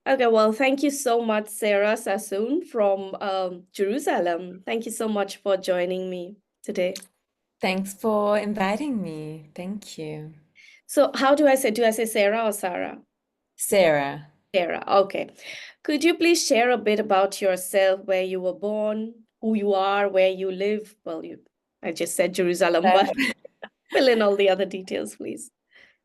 Okay, well, thank you so much, Sarah Sasson from Jerusalem. Thank you so much for joining me today. Thanks for inviting me. Thank you. So, how do I say? Do I say Sarah or Sarah? Sarah. Sarah. Okay. Could you please share a bit about yourself, where you were born, who you are, where you live? Well, I just said Jerusalem, but fill in all the other details, please.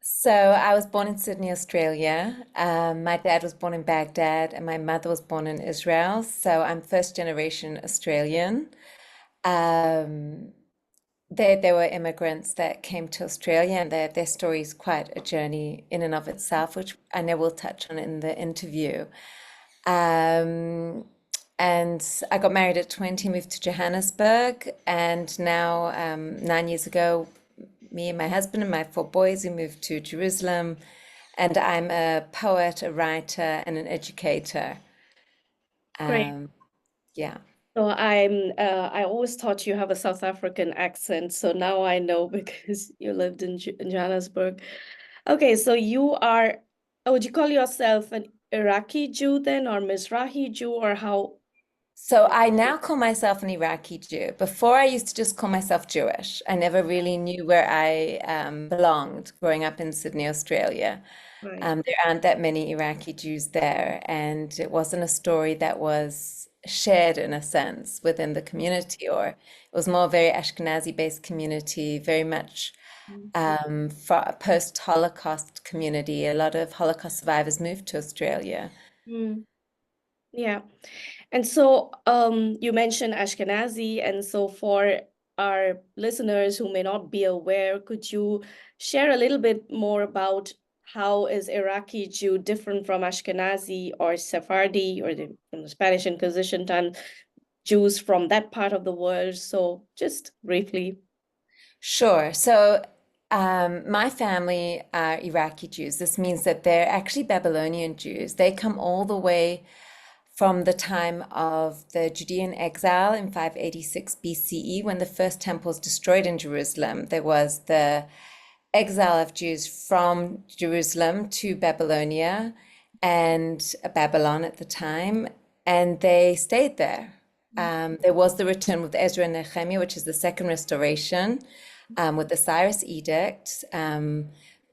So I was born in Sydney, Australia. My dad was born in Baghdad and my mother was born in Israel. So I'm first generation Australian. Um, they were immigrants that came to Australia and their story is quite a journey in and of itself, which I know we'll touch on in the interview. Um, and I got married at 20, moved to Johannesburg, and now 9 years ago, me and my husband and my four boys, we moved to Jerusalem, and I'm a poet, a writer, and an educator. Great. Um, yeah. So I always thought you have a South African accent, so now I know because you lived in Johannesburg. Okay, so would you call yourself an Iraqi Jew then, or Mizrahi Jew, or how? So I now call myself an Iraqi Jew. Before I used to just call myself Jewish. I never really knew where I belonged growing up in Sydney, Australia. Right. There aren't that many Iraqi Jews there, and it wasn't a story that was shared in a sense within the community, or it was more a very Ashkenazi-based community, very much for a post-Holocaust community. A lot of Holocaust survivors moved to Australia. Mm, yeah. And so you mentioned Ashkenazi, and so for our listeners who may not be aware, could you share a little bit more about how is Iraqi Jew different from Ashkenazi or Sephardi or from the Spanish Inquisition time Jews from that part of the world? So just briefly. Sure. So, my family are Iraqi Jews. This means that they're actually Babylonian Jews. They come all the way from the time of the Judean exile in 586 BCE, when the first temple was destroyed in Jerusalem. There was the exile of Jews from Jerusalem to Babylonia and Babylon at the time, and they stayed there. There was the return with Ezra and Nehemiah, which is the second restoration, with the Cyrus Edict.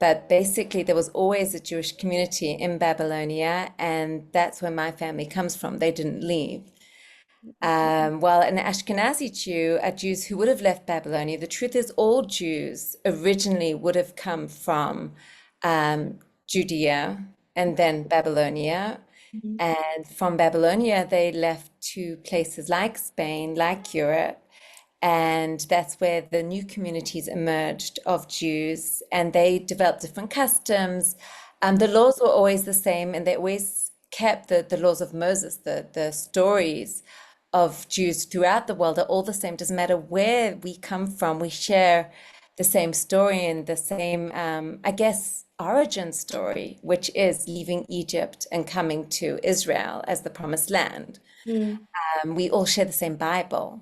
But basically, there was always a Jewish community in Babylonia, and that's where my family comes from. They didn't leave. Well, an Ashkenazi Jew are Jews who would have left Babylonia. The truth is, all Jews originally would have come from Judea and then Babylonia. Mhm. And from Babylonia, they left to places like Spain, like Europe. And that's where the new communities emerged of Jews, and they developed different customs. The laws were always the same, and they always kept the laws of Moses, the stories of Jews throughout the world are all the same. Doesn't matter where we come from, we share the same story and the same, I guess, origin story, which is leaving Egypt and coming to Israel as the promised land. Mm, We all share the same Bible.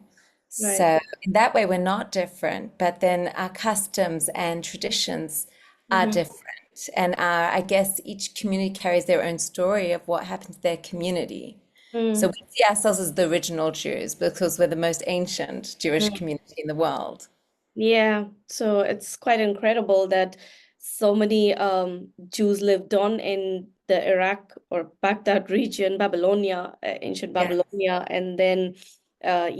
right. So in that way, we're not different, but then our customs and traditions are Mhm. different. And I guess each community carries their own story of what happened to their community. So Mm, we see ourselves as the original Jews because we're the most ancient Jewish mm. community in the world. Yeah, so it's quite incredible that so many Jews lived on in the Iraq or Baghdad region, Babylonia, ancient Yeah. Babylonia, and then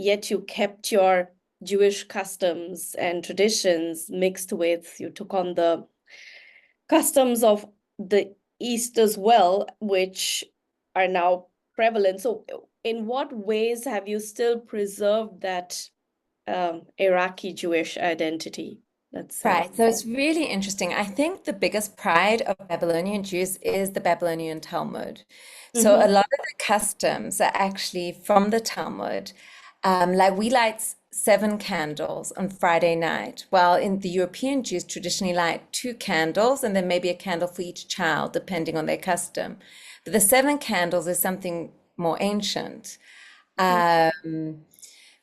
yet you kept your Jewish customs and traditions mixed with, you took on the customs of the East as well, which are now prevalent. So, in what ways have you still preserved that Iraqi Jewish identity, let's say? Right. So it's really interesting. I think the biggest pride of Babylonian Jews is the Babylonian Talmud. So Hmm. a lot of the customs are actually from the Talmud. Like we light seven candles on Friday night, while in the European Jews traditionally light two candles and then maybe a candle for each child, depending on their custom. But the seven candles is something more ancient. Um,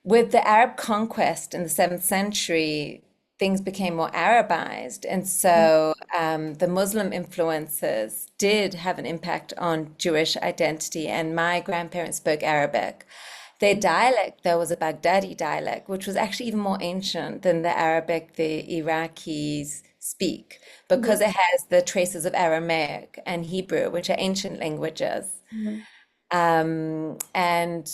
with the Arab conquest in the 7th century, things became more Arabized. And so the Muslim influences did have an impact on Jewish identity. And my grandparents spoke Arabic. Their dialect, though, was a Baghdadi dialect, which was actually even more ancient than the Arabic the Iraqis speak, because Mhm. it has the traces of Aramaic and Hebrew, which are ancient languages. Mhm. And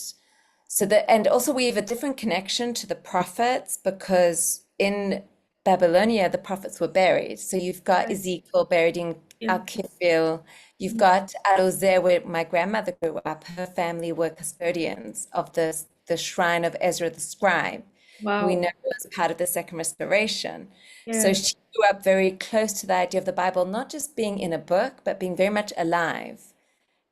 so that, and also we have a different connection to the prophets because in Babylonia, the prophets were buried. So you've got Right. Ezekiel buried in Yeah. Al-Kifil. You've Mhm. got Al-Ozer, where my grandmother grew up. Her family were custodians of the shrine of Ezra the scribe, who we Wow. know was part of the Second Restoration. So Yeah. she grew up very close to the idea of the Bible, not just being in a book, but being very much alive,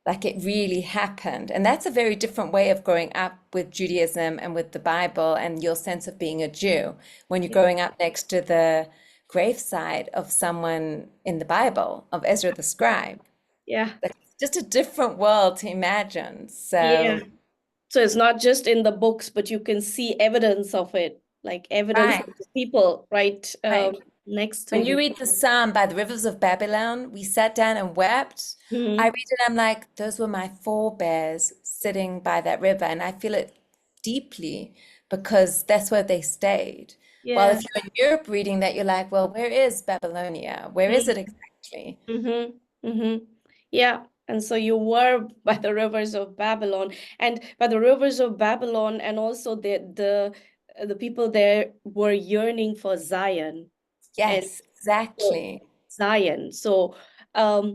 like it really happened. And that's a very different way of growing up with Judaism and with the Bible and your sense of being a Jew when you're Yeah. growing up next to the graveside of someone in the Bible, of Ezra the scribe. Yeah. Like it's just a different world to imagine. Yeah. So, So it's not just in the books, but you can see evidence of it, like evidence right, of the people right right. next to When you you. read the Psalm by the rivers of Babylon, we sat down and wept. I Mhm. read it, I'm like, those were my forebears sitting by that river. And I feel it deeply because that's where they stayed. While Yeah. if you're in Europe reading that, you're like, well, where is Babylonia? Where is it exactly? Mm-hmm. Mm-hmm. Yeah. And so you were by the rivers of Babylon, and by the rivers of Babylon, and also the people there were yearning for Zion and Yes, for exactly. Zion. So,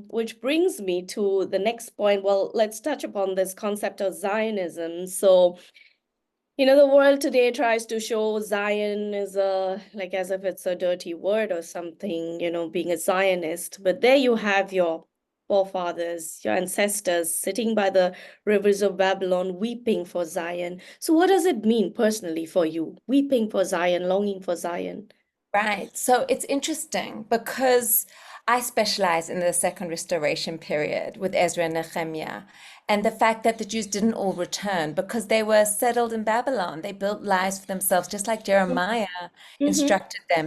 which brings me to the next point. Well, let's touch upon this concept of Zionism. So, the world today tries to show Zion is like as if it's a dirty word or something, being a Zionist. But there you have your forefathers, your ancestors sitting by the rivers of Babylon, weeping for Zion. So, what does it mean personally for you, weeping for Zion, longing for Zion? Right. So it's interesting because I specialize in the Second Restoration period with Ezra and Nehemiah, and the fact that the Jews didn't all return because they were settled in Babylon. They built lives for themselves, just like Jeremiah Mm-hmm. instructed them,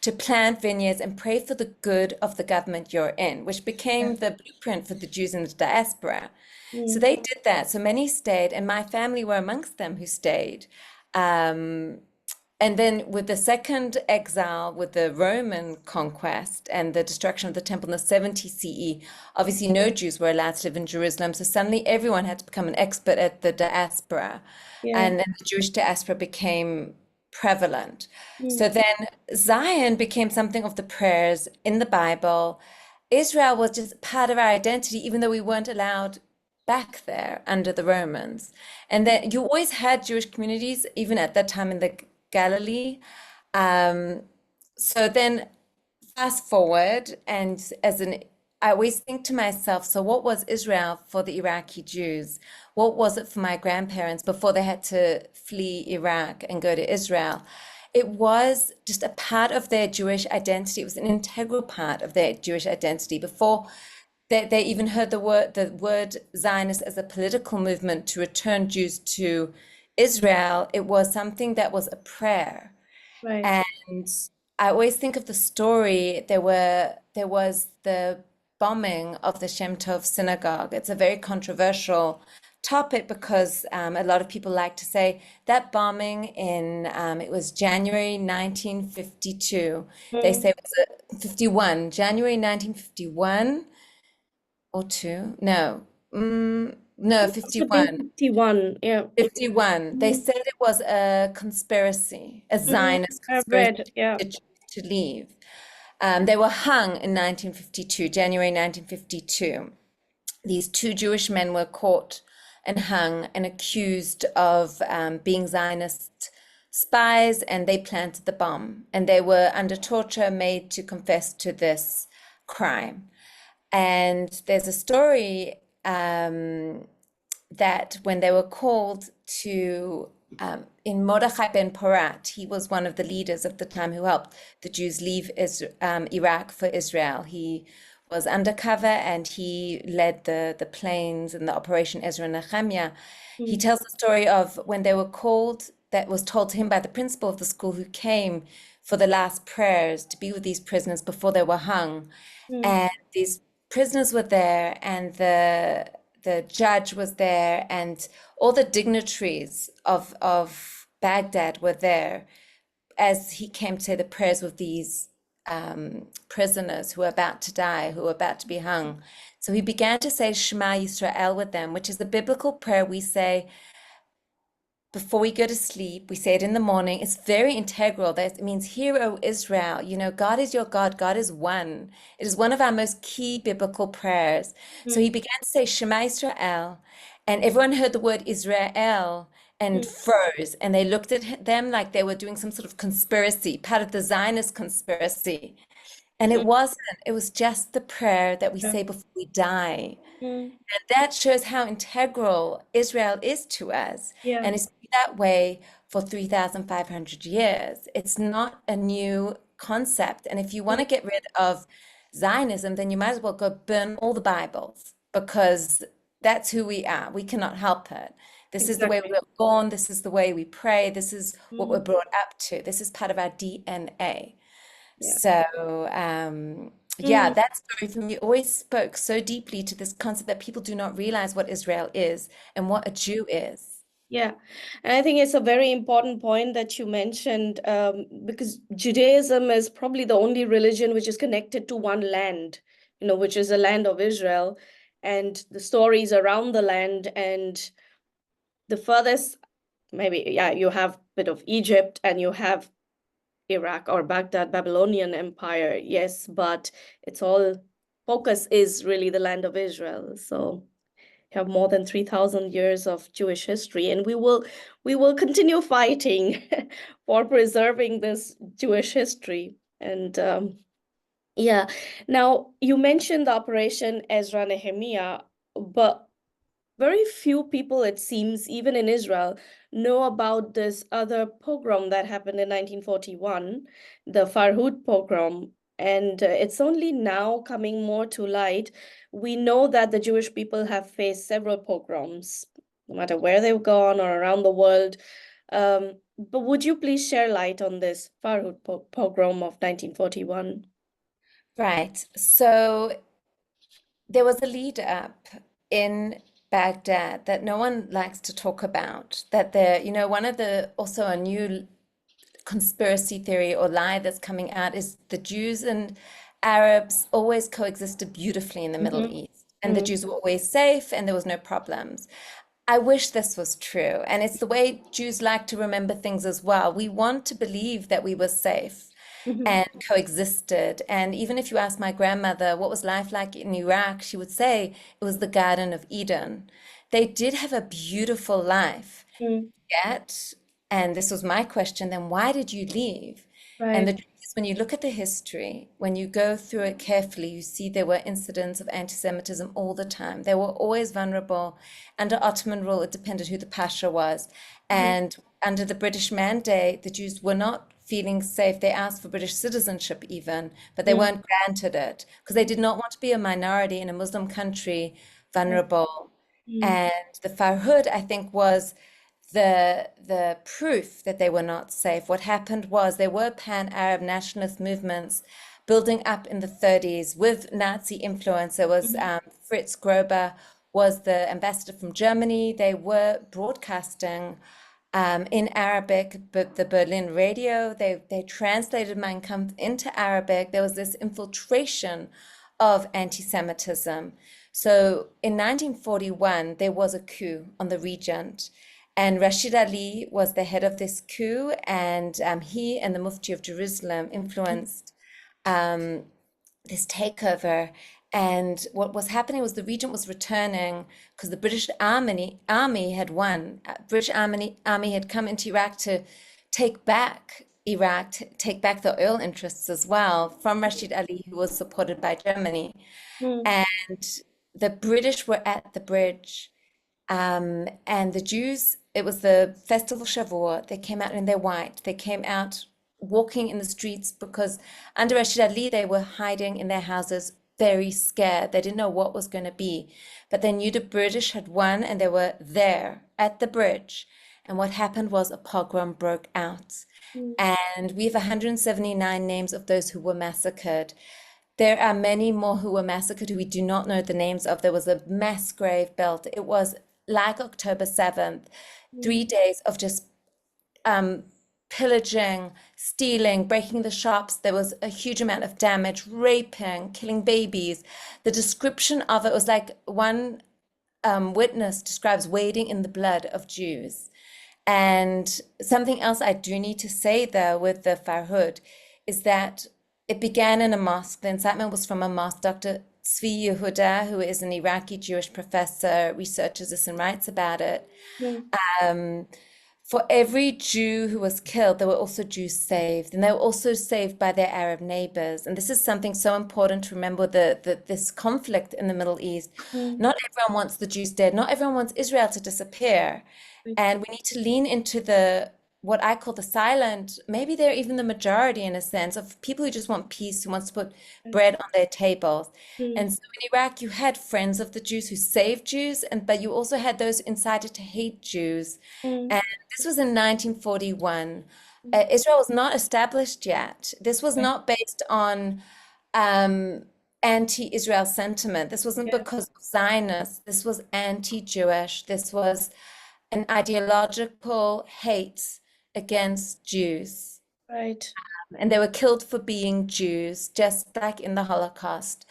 to plant vineyards and pray for the good of the government you're in, which became the blueprint for the Jews in the diaspora. So Mm. they did that. So many stayed, and my family were amongst them who stayed. Um, and then with the second exile, with the Roman conquest and the destruction of the temple in the 70 CE, obviously no Jews were allowed to live in Jerusalem. So suddenly everyone had to become an expert at the diaspora. Yeah. And then the Jewish diaspora became prevalent. Mm. So then Zion became something of the prayers in the Bible. Israel was just part of our identity, even though we weren't allowed back there under the Romans. And then you always had Jewish communities, even at that time in the Galilee. Um, so then fast forward, and I always think to myself, so what was Israel for the Iraqi Jews? What was it for my grandparents before they had to flee Iraq and go to Israel? It was just a part of their Jewish identity. It was an integral part of their Jewish identity before they even heard the word Zionist as a political movement to return Jews to Israel. It was something that was a prayer. Right. And I always think of the story. There was the bombing of the Shem Tov synagogue. It's a very controversial topic because a lot of people like to say that bombing in it was January 1952. They Mm. say it was 51, January 1951 or two. No, no, Must have been 51. 51. Yeah. 51. They Mhm. said it was a conspiracy, a Mhm. Zionist I've conspiracy read. Yeah. to leave. They were hung in 1952, January 1952. These two Jewish men were caught and hung and accused of being Zionist spies, and they planted the bomb. And they were under torture made to confess to this crime. And there's a story that when they were called to in Mordechai ben Porat, he was one of the leaders of the time who helped the Jews leave Iraq for Israel. He was undercover and he led the planes and the Operation Ezra Nehemiah. He Mm. tells the story of when they were called, that was told to him by the principal of the school, who came for the last prayers to be with these prisoners before they were hung. Mm, And these prisoners were there, and the judge was there, and all the dignitaries of Baghdad were there as he came to say the prayers with these prisoners who were about to die, who were about to be hung. So he began to say Shema Yisrael with them, which is the biblical prayer we say before we go to sleep. We say it in the morning. It's very integral. That it means, Hear, O Israel, God is your God. God is one. It is one of our most key biblical prayers. So he mm, began to say Shema Israel, and everyone heard the word Israel and mm, froze, and they looked at them like they were doing some sort of conspiracy, part of the Zionist conspiracy. And it mm, wasn't. It was just the prayer that we yeah, say before we die. mm, And that shows how integral Israel is to us. yeah, And it's been that way for 3,500 years. It's not a new concept. And if you want mm, to get rid of Zionism, then you might as well go burn all the Bibles, because that's who we are. We cannot help it. This is the way we exactly. were born. This is the way we pray. This is what we're Mm, brought up to. This is part of our DNA. yeah. So, yeah, Mm, that story from you always spoke so deeply to this concept that people do not realize what Israel is and what a Jew is. yeah. And I think it's a very important point that you mentioned, because Judaism is probably the only religion which is connected to one land, which is the land of Israel, and the stories around the land. And the furthest, maybe, yeah, you have a bit of Egypt and you have Iraq or Baghdad, Babylonian Empire, yes, but it's all focus is really the land of Israel. So you have more than 3,000 years of Jewish history, and we will continue fighting for preserving this Jewish history. And yeah, now you mentioned the Operation Ezra Nehemiah, but very few people, it seems, even in Israel, know about this other pogrom that happened in 1941, the Farhud pogrom. And it's only now coming more to light. We know that the Jewish people have faced several pogroms, no matter where they've gone or around the world. But would you please share light on this Farhud pogrom of 1941? Right. So there was a lead up in Baghdad that no one likes to talk about. That one of the, also a new conspiracy theory or lie that's coming out, is the Jews and Arabs always coexisted beautifully in the Middle Mm-hmm. East, and the Jews were always safe and there was no problems. I wish this was true. And it's the way Jews like to remember things as well. We want to believe that we were safe Mm-hmm. and coexisted. And even if you ask my grandmother what was life like in Iraq, she would say it was the Garden of Eden. They did have a beautiful life. Mm-hmm. Yet, and this was my question, then why did you leave? And the Right. truth is, when you look at the history, when you go through it carefully, you see there were incidents of anti-Semitism all the time. They were always vulnerable. Under Ottoman rule, it depended who the pasha was. Mm-hmm. And under the British Mandate, the Jews were not feeling safe. They asked for British citizenship even, but they weren't granted it because they did not want to be a minority in a Muslim country, vulnerable. Mm-hmm. And the Farhud, I think, was the proof that they were not safe. What happened was there were pan-Arab nationalist movements building up in the 30s with Nazi influence. There was Fritz Grober was the ambassador from Germany. They were broadcasting in Arabic, but the Berlin radio, they translated Mein Kampf into Arabic. There was this infiltration of anti-Semitism. So in 1941, there was a coup on the regent, and Rashid Ali was the head of this coup, and he and the Mufti of Jerusalem influenced um, this takeover. And what was happening was the regent was returning because the British army had won. British army had come into Iraq to take back Iraq, take back the oil interests as well from Rashid Ali, who was supported by Germany. Mm-hmm. And the British were at the bridge, and the Jews, it was the festival Shavuot. They came out in their white. They came out walking in the streets because under Rashid Ali, they were hiding in their houses, very scared. They didn't know what was going to be. But they knew the British had won and they were there at the bridge. And what happened was a pogrom broke out. Mm, And we have 179 names of those who were massacred. There are many more who were massacred who we do not know the names of. There was a mass grave built. It was like October 7th, mm, 3 days of just um, pillaging, stealing, breaking the shops. There was a huge amount of damage, raping, killing babies. The description of it was like one witness describes wading in the blood of Jews. And something else I do need to say though with the Farhud is that it began in a mosque. The incitement was from a mosque. Dr. Tzvi Yehuda, who is an Iraqi Jewish professor, researches this and writes about it. mm, Um, for every Jew who was killed, there were also Jews saved, and they were also saved by their Arab neighbors. And this is something so important to remember this conflict in the Middle East. mm, Not everyone wants the Jews dead. Not everyone wants Israel to disappear. right, And we need to lean into the what I call the silent, maybe they're even the majority in a sense of people who just want peace, who wants to put right, bread on their tables. mm, And so in Iraq, you had friends of the Jews who saved Jews, and but you also had those who incited to hate Jews. mm, And this was in 1941. mm, Israel was not established yet. This was right, not based on um, anti-Israel sentiment. This wasn't yeah, because of Zionists. This was anti-Jewish. This was an ideological hate against Jews. right. And they were killed for being Jews, just like in the Holocaust.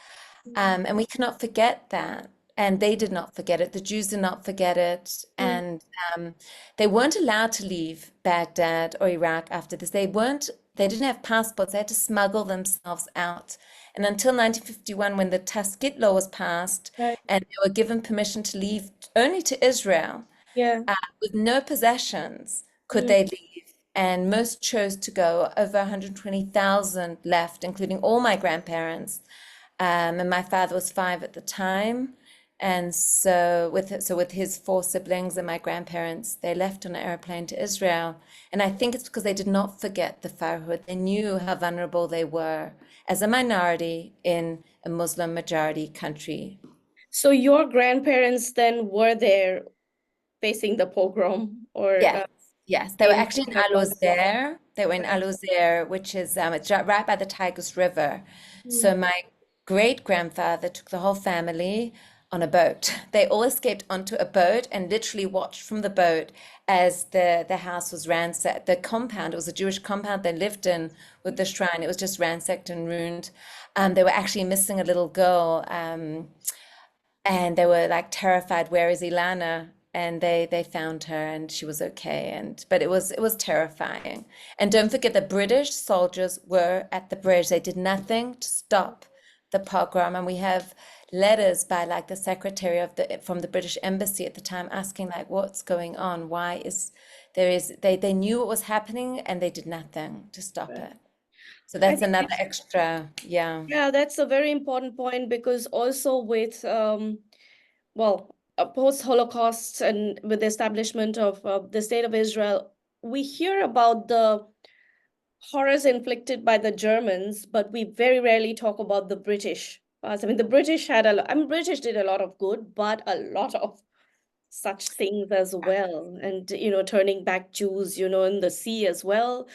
Mm, And we cannot forget that. And they did not forget it. The Jews did not forget it. mm, And they weren't allowed to leave Baghdad or Iraq after this. They didn't have passports. They had to smuggle themselves out. And until 1951, when the Taskit law was passed right, and they were given permission to leave only to Israel, yeah, with no possessions could mm, they leave. And most chose to go. Over 120,000 left, including all my grandparents. And my father was 5 at the time. And so with his 4 siblings and my grandparents, they left on an airplane to Israel. And I think it's because they did not forget the Farhud. They knew how vulnerable they were as a minority in a Muslim majority country. so your grandparents then were there facing the pogrom, or Yes, yes. They were in actually in Al Lebanon? Uzair. They were in Right. Al Uzair, which is it's right by the Tigris River. So Mm, my great grandfather took the whole family on a boat. They all escaped onto a boat and literally watched from the boat as the house was ransacked. The compound, it was a Jewish compound they lived in with the shrine. It was just ransacked and ruined. They were actually missing a little girl. And they were like terrified, where is Ilana? And they found her and she was okay. And but it was terrifying. And don't forget the British soldiers were at the bridge. They did nothing to stop the pogrom. And we have letters by like the secretary of the from the British embassy at the time asking like what's going on? Why is there is they knew what was happening and they did nothing to stop right. it. So I that's think another it's, extra, yeah. yeah, that's a very important point because also with well, post-Holocaust and with the establishment of the State of Israel, we hear about the horrors inflicted by the Germans, but we very rarely talk about the British. I mean, the British had I mean, British did a lot of good, but a lot of such things as well. And, turning back Jews, in the sea as well,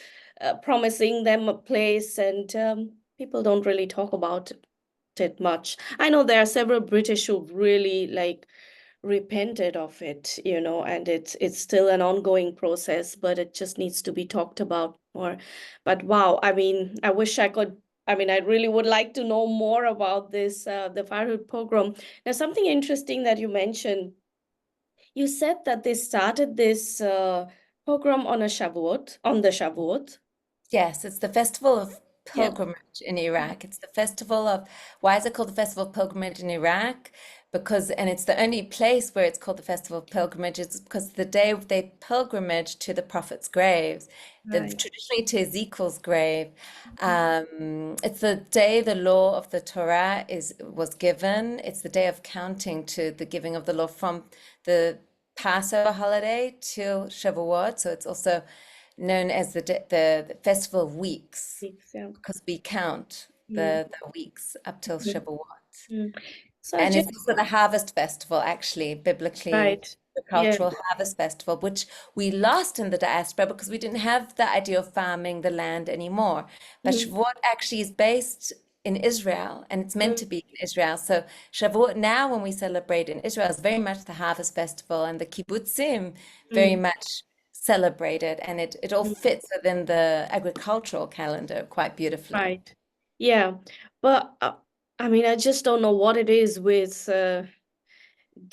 promising them a place. And people don't really talk about it much. I know there are several British who really like repented of it, and it's still an ongoing process, but it just needs to be talked about more. But wow, I mean, I mean, I really would like to know more about this, the Farhud pogrom. Now, something interesting that you mentioned, you said that they started this pogrom on the Shavuot. Yes, it's the festival of Yeah, pilgrimage in Iraq. It's the festival of, why is it called the festival of pilgrimage in Iraq? Because, and it's the only place where it's called the festival of pilgrimage, is because the day they pilgrimage to the prophet's graves, right. traditionally to Ezekiel's grave. It's the day the law of the Torah was given. It's the day of counting to the giving of the law from the Passover holiday till Shavuot. So it's also known as the Festival of Weeks Yeah. because we count Mm, the weeks up till mm, Shavuot. mm. So I And it's just also the harvest festival, actually, biblically right. Yeah. agricultural harvest festival, which we lost in the diaspora because we didn't have the idea of farming the land anymore. But Mm, Shavuot actually is based in Israel and it's meant mm, to be in Israel. So Shavuot now, when we celebrate in Israel, is very much the harvest festival, and the kibbutzim very mm, much celebrate it, and it all mm. fits within the agricultural calendar quite beautifully. Right. Yeah. But I mean, I just don't know what it is with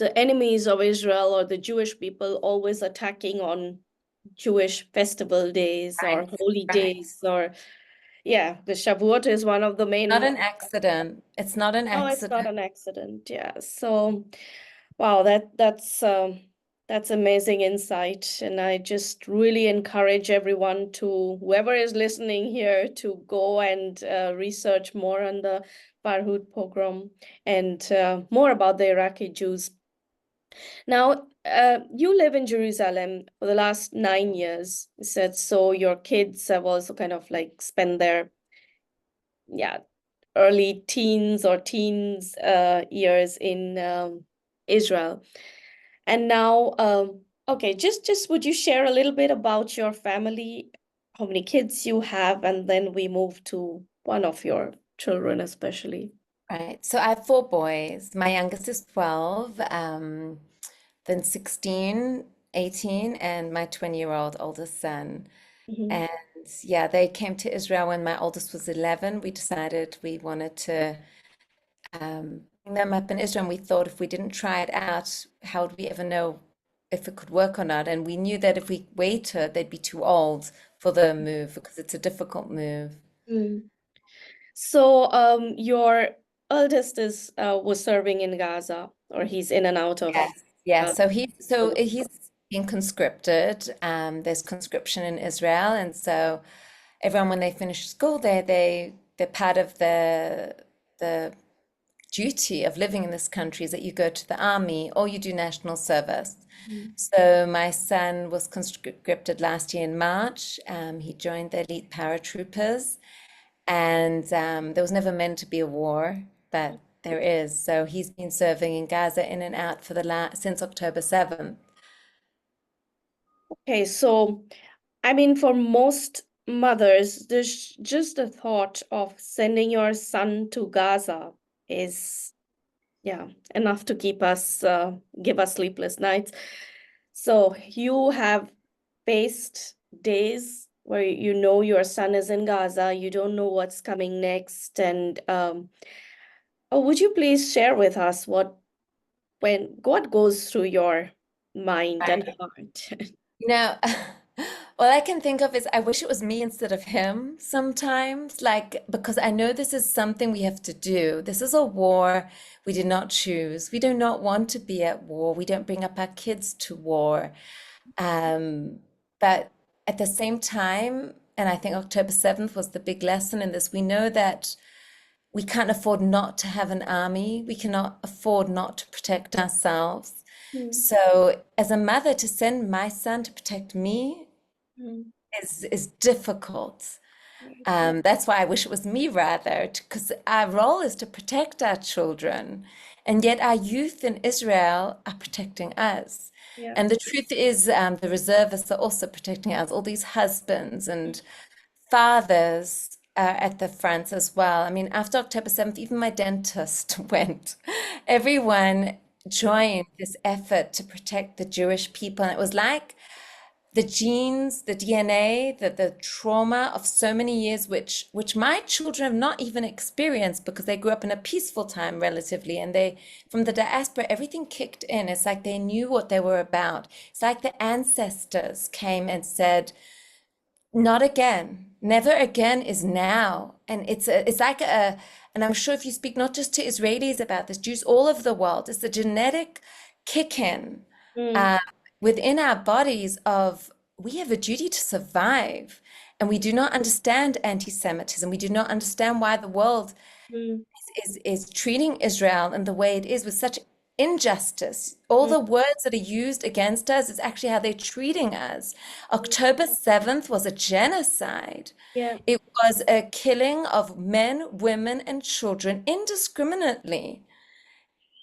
the enemies of Israel or the Jewish people always attacking on Jewish festival days or Right, holy right. days, or yeah, the Shavuot is one of the Not main. an accident. It's not an No, it's not accident. an accident. Yeah. So, wow, that's amazing insight, and I just really encourage everyone to, whoever is listening here, to go and research more on the Farhud pogrom and more about the Iraqi Jews. Now, you live in Jerusalem for the last 9 years. You said so. Your kids have also kind of like spent their, yeah, early teens or teens years in Israel. And now, okay, just would you share a little bit about your family, how many kids you have, and then we move to one of your children, especially. Right. So I have four boys. My youngest is 12, then 16, 18, and my 20-year-old oldest son. Mhm. And yeah, they came to Israel when my oldest was 11. We decided we wanted to bring them up in Israel. And we thought if we didn't try it out, how would we ever know if it could work or not? And we knew that if we waited, they'd be too old for the move because it's a difficult move. Mm. So, your eldest is was serving in Gaza, or he's in and out of. Yes. Yeah. Uh, So he's been conscripted. There's conscription in Israel, and so everyone when they finish school, they're part of the duty of living in this country is that you go to the army or you do national service. Mm. So my son was conscripted last year in March. He joined the elite paratroopers, and there was never meant to be a war, but there is. So he's been serving in Gaza in and out for the last since October 7th. Okay, so I mean, for most mothers, there's just the thought of sending your son to Gaza is, yeah, enough to keep us, give us sleepless nights. So you have faced days where you know your son is in Gaza, you don't know what's coming next, and would you please share with us what goes through your mind and Right. heart? You know, all I can think of is I wish it was me instead of him sometimes, like, because I know this is something we have to do. This is a war we did not choose. We do not want to be at war. We don't bring up our kids to war. Um, but at the same time, and I think October 7th was the big lesson in this, we know that we can't afford not to have an army. We cannot afford not to protect ourselves. Mm, So, as a mother, to send my son to protect me mm, is difficult. right. That's why I wish it was me rather, because our role is to protect our children, and yet our youth in Israel are protecting us. Yeah. And the truth is, the reservists are also protecting us. All these husbands and fathers at the front as well. I mean, after October 7th, even my dentist went. Everyone joined this effort to protect the Jewish people. And it was like the genes, the DNA, the trauma of so many years, which my children have not even experienced because they grew up in a peaceful time relatively, and they from the diaspora, everything kicked in. It's like they knew what they were about. It's like the ancestors came and said, not again. Never again is now. And it's like and I'm sure if you speak not just to Israelis about this, Jews all over the world, it's the genetic kick in Mm, uh, within our bodies of we have a duty to survive. And we do not understand anti-Semitism. We do not understand why the world mm, is treating Israel in the way it is with such injustice. All mm, the words that are used against us is actually how they're treating us. October 7th was a genocide. yeah. It was a killing of men, women, and children indiscriminately.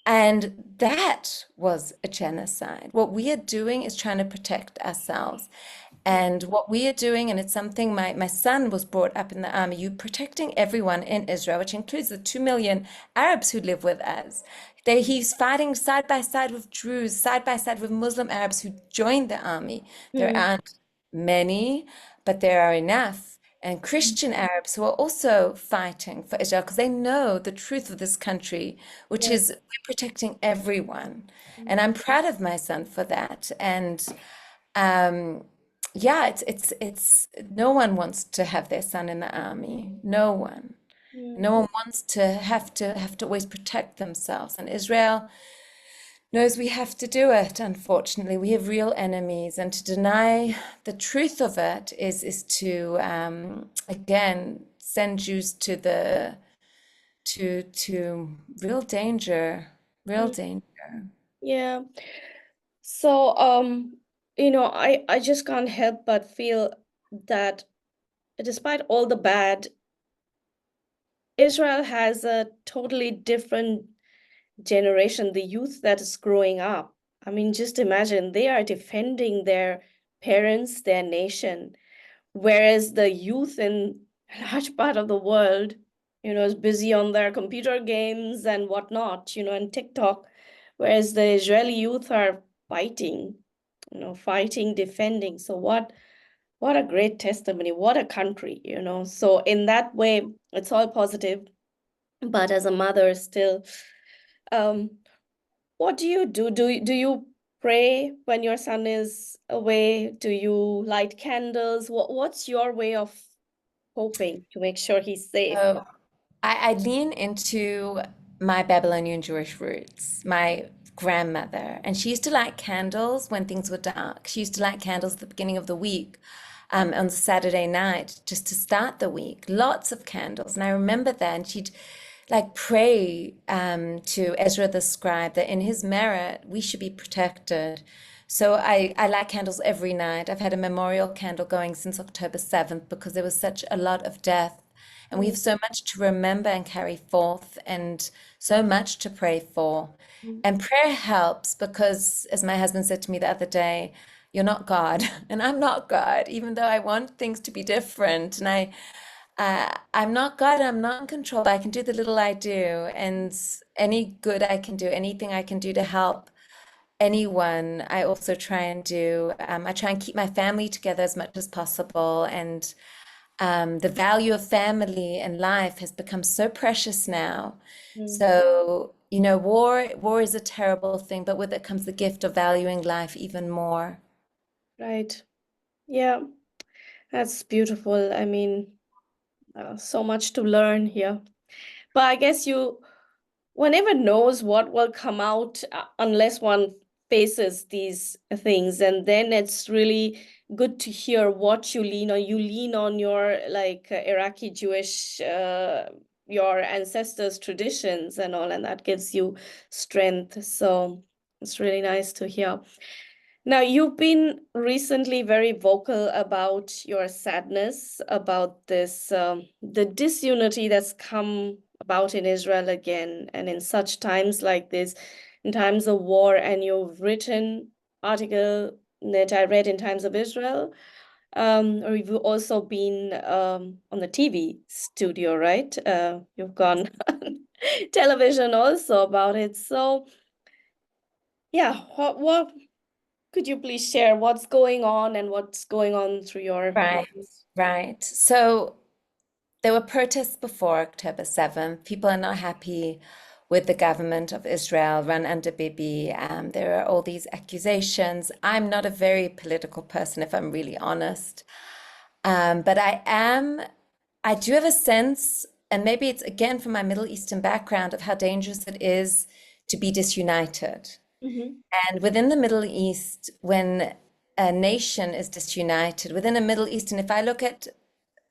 And that was a genocide. What we are doing is trying to protect ourselves. And what we are doing, and it's something my son was brought up in the army, you're protecting everyone in Israel, which includes the 2 million Arabs who live with us. He's fighting side by side with Druze, side by side with Muslim Arabs who joined the army. There Mm, aren't many, but there are enough. And Christian Arabs who are also fighting for Israel because they know the truth of this country, which yeah. is we're protecting everyone. And Mm, I'm proud of my son for that. And um, yeah, it's no one wants to have their son in the army. No one. mm, No one wants to always protect themselves. And Israel knows we have to do it, unfortunately. We have real enemies, and to deny the truth of it is to again send Jews to the to real danger, real mm. danger. Yeah. So, I just can't help but feel that despite all the bad, Israel has a totally different generation, the youth that is growing up. I mean, just imagine they are defending their parents, their nation, whereas the youth in a large part of the world, is busy on their computer games and whatnot, and TikTok, whereas the Israeli youth are fighting, fighting, defending. So what a great testimony, what a country, So in that way, it's all positive. But as a mother, still, um, what do you do? Do you pray when your son is away? Do you light candles? What's your way of hoping to make sure he's safe? So I lean into my Babylonian Jewish roots, my grandmother, and she used to light candles when things were dark. She used to light candles at the beginning of the week, on Saturday night, just to start the week. Lots of candles. And I remember that. And she'd like pray to Ezra the scribe that in his merit we should be protected. So I light candles every night. I've had a memorial candle going since October 7th because there was such a lot of death. And we Mm, have so much to remember and carry forth, and so much to pray for. mm, And prayer helps because, as my husband said to me the other day, you're not God, and I'm not God, even though I want things to be different. And I'm not God, I'm not in control, but I can do the little I do. And any good I can do, anything I can do to help anyone, I also try and do. I try and keep my family together as much as possible. And the value of family and life has become so precious now. mm. So, war is a terrible thing, but with it comes the gift of valuing life even more. Right. Yeah, that's beautiful. I mean, so much to learn here. But I guess one never knows what will come out unless one faces these things. And then it's really good to hear what you lean on. You lean on your like Iraqi Jewish, your ancestors' traditions and all, and that gives you strength. So it's really nice to hear. Now, you've been recently very vocal about your sadness about this, the disunity that's come about in Israel again, and in such times like this, in times of war, and you've written article that I read in Times of Israel, or you've also been on the TV studio, right? You've gone on television also about it. So, yeah, what could you please share what's going on and what's going on through your Right, mind? right. So there were protests before October 7th. People are not happy with the government of Israel run under Bibi. There are all these accusations. I'm not a very political person, if I'm really honest. But I do have a sense, and maybe it's again from my Middle Eastern background, of how dangerous it is to be disunited. Mm-hmm. And within the Middle East, when a nation is disunited, within a Middle Eastern, if I look at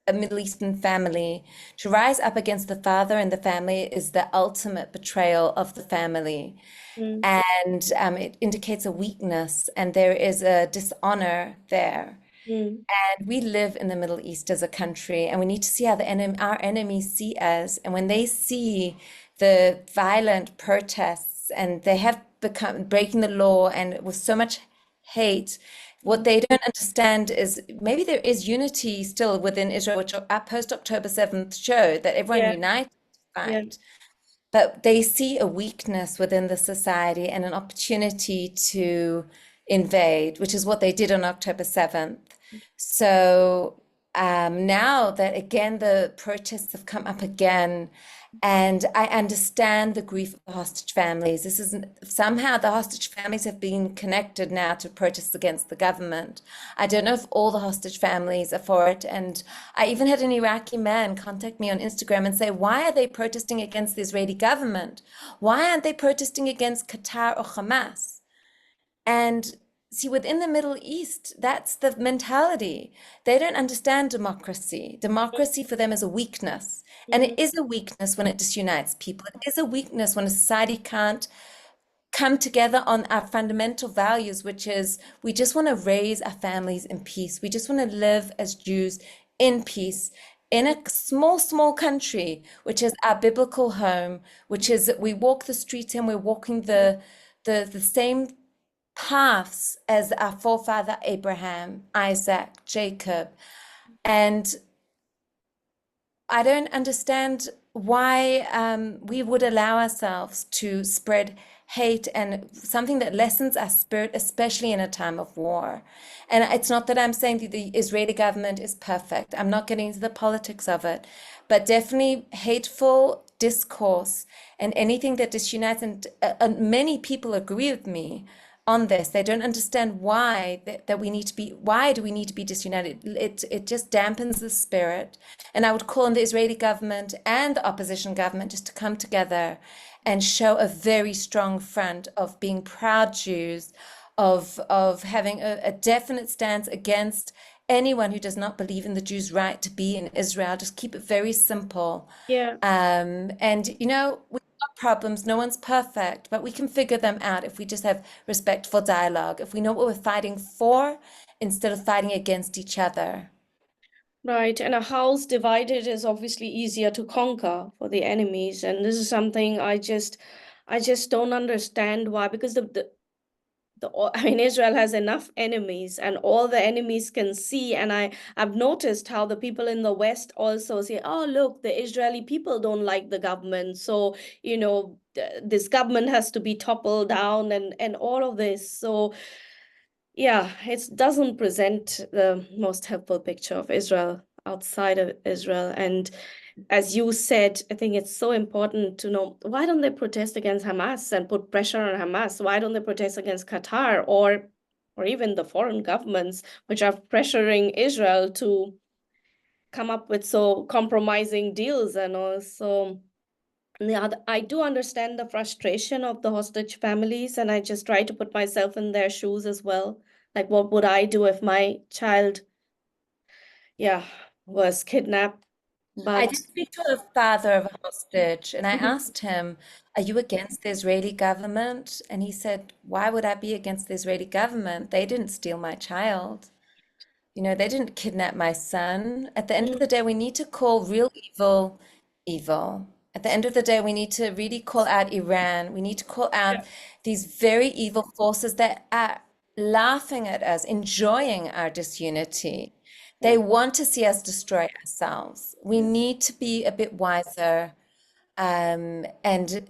a Middle Eastern family, to rise up against the father and the family is the ultimate betrayal of the family. Mm, And it indicates a weakness, and there is a dishonor there. mm, And we live in the Middle East as a country, and we need to see how our enemies see us. And when they see the violent protests, and they have become breaking the law and with so much hate. What they don't understand is maybe there is unity still within Israel, which our post October 7th showed that everyone Yeah, united to yeah, fight. But they see a weakness within the society and an opportunity to invade, which is what they did on October 7th. So now that again the protests have come up again, and I understand the grief of the hostage families. This is somehow the hostage families have been connected now to protests against the government. I don't know if all the hostage families are for it. And I even had an Iraqi man contact me on Instagram and say, why are they protesting against the Israeli government? Why aren't they protesting against Qatar or Hamas? And see, within the Middle East, that's the mentality. They don't understand democracy. Democracy for them is a weakness. And mhm, it is a weakness when it disunites people. It is a weakness when a society can't come together on our fundamental values, which is we just want to raise our families in peace. We just want to live as Jews in peace in a small, small country, which is our biblical home, which is that we walk the streets and we're walking the same paths as our forefather Abraham, Isaac, Jacob. And I don't understand why we would allow ourselves to spread hate and something that lessens our spirit, especially in a time of war. And it's not that I'm saying that the Israeli government is perfect. I'm not getting into the politics of it, but definitely hateful discourse and anything that disunites. And many people agree with me on this. They don't understand why that we need to be, why do we need to be disunited? It just dampens the spirit. And I would call on the Israeli government and the opposition government just to come together and show a very strong front of being proud Jews, of having a definite stance against anyone who does not believe in the Jews' right to be in Israel. Just keep it very simple. yeah. And we've got problems. No one's perfect, but we can figure them out if we just have respectful dialogue, if we know what we're fighting for instead of fighting against each other. Right. And a house divided is obviously easier to conquer for the enemies. And this is something I just don't understand why, because I mean, Israel has enough enemies, and all the enemies can see. And I've noticed how the people in the West also say, oh, look, the Israeli people don't like the government. So, this government has to be toppled down and all of this. So, yeah, it doesn't present the most helpful picture of Israel outside of Israel. And as you said, I think it's so important to know, why don't they protest against Hamas and put pressure on Hamas? Why don't they protest against Qatar or even the foreign governments which are pressuring Israel to come up with so compromising deals? And also, yeah, I do understand the frustration of the hostage families, and I just try to put myself in their shoes as well. Like, what would I do if my child, yeah, was kidnapped? I But did speak to a father of a hostage and I Mhm. asked him, are you against the Israeli government? And he said, why would I be against the Israeli government? They didn't steal my child. They didn't kidnap my son. At the end of Mm, the day, we need to call real evil evil. At the end of the day, we need to really call out Iran. We need to call yeah, out these very evil forces that are laughing at us, enjoying our disunity. yeah, They want to see us destroy ourselves. We yeah, need to be a bit wiser and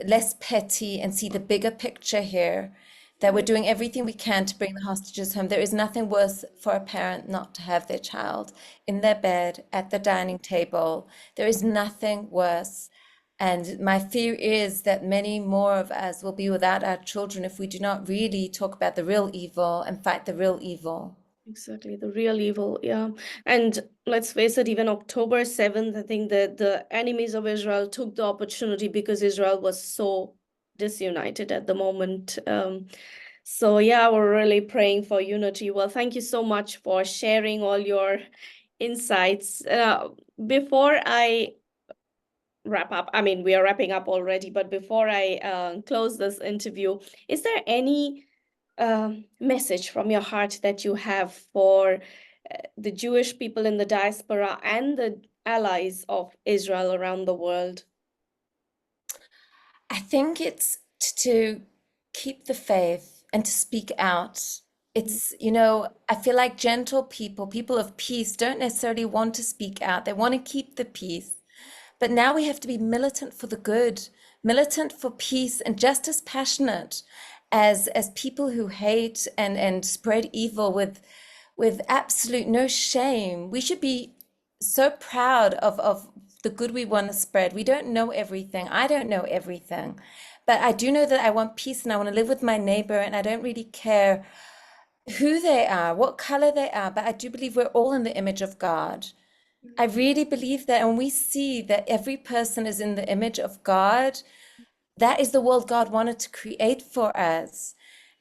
less petty and see the bigger picture here, that we're yeah, doing everything we can to bring the hostages home. There is nothing worse for a parent not to have their child in their bed at the dining table. There is nothing worse. And my fear is that many more of us will be without our children if we do not really talk about the real evil and fight the real evil. exactly. The real evil, yeah. And let's face it, even October 7th, I think that the enemies of Israel took the opportunity because Israel was so disunited at the moment. So yeah, we're really praying for unity. Well, thank you so much for sharing all your insights. Before I wrap up, I mean, we are wrapping up already, but before I close this interview, is there any message from your heart that you have for the Jewish people in the diaspora and the allies of Israel around the world? I think it's to keep the faith and to speak out. Mm, It's, I feel like gentle people, people of peace, don't necessarily want to speak out. They want to keep the peace. But now we have to be militant for the good, militant for peace, and just as passionate as people who hate and spread evil with absolute no shame. We should be so proud of the good we want to spread. We don't know everything. I don't know everything. But I do know that I want peace and I want to live with my neighbor, and I don't really care who they are, what color they are, but I do believe we're all in the image of God. I really believe that. And we see that every person is in the image of God. That is the world God wanted to create for us.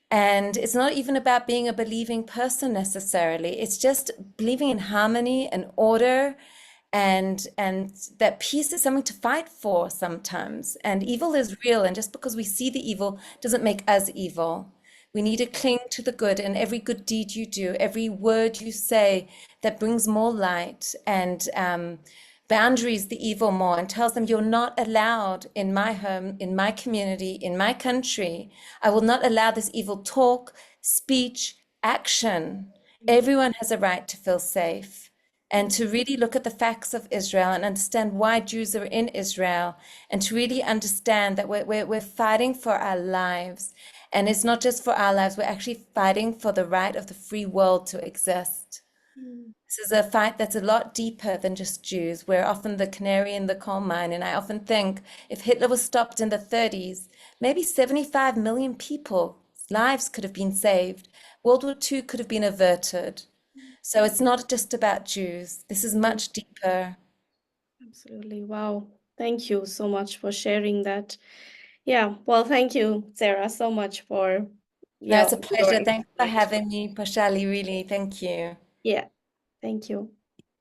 And it's not even about being a believing person necessarily. It's just believing in harmony and order, and that peace is something to fight for sometimes. And evil is real, and just because we see the evil doesn't make us evil. We need to cling to the good, and every good deed you do, every word you say that brings more light and boundaries the evil more, and tells them you're not allowed in my home, in my community, in my country. I will not allow this evil talk, speech, action. Everyone has a right to feel safe and to really look at the facts of Israel and understand why Jews are in Israel, and to really understand that we're fighting for our lives. And it's not just for our lives, we're actually fighting for the right of the free world to exist. mm, This is a fight that's a lot deeper than just Jews. We're often the canary in the coal mine. And I often think if Hitler was stopped in the 30s, maybe 75 million people's lives could have been saved. World War II could have been averted. So it's not just about Jews. This is mm. much deeper. Absolutely. Wow. Thank you so much for sharing that. Yeah. Well, thank you, Sarah, so much for No, yeah, it's a your pleasure. Thanks for insight. having me, Pashali, really. Thank you. Yeah. Thank you.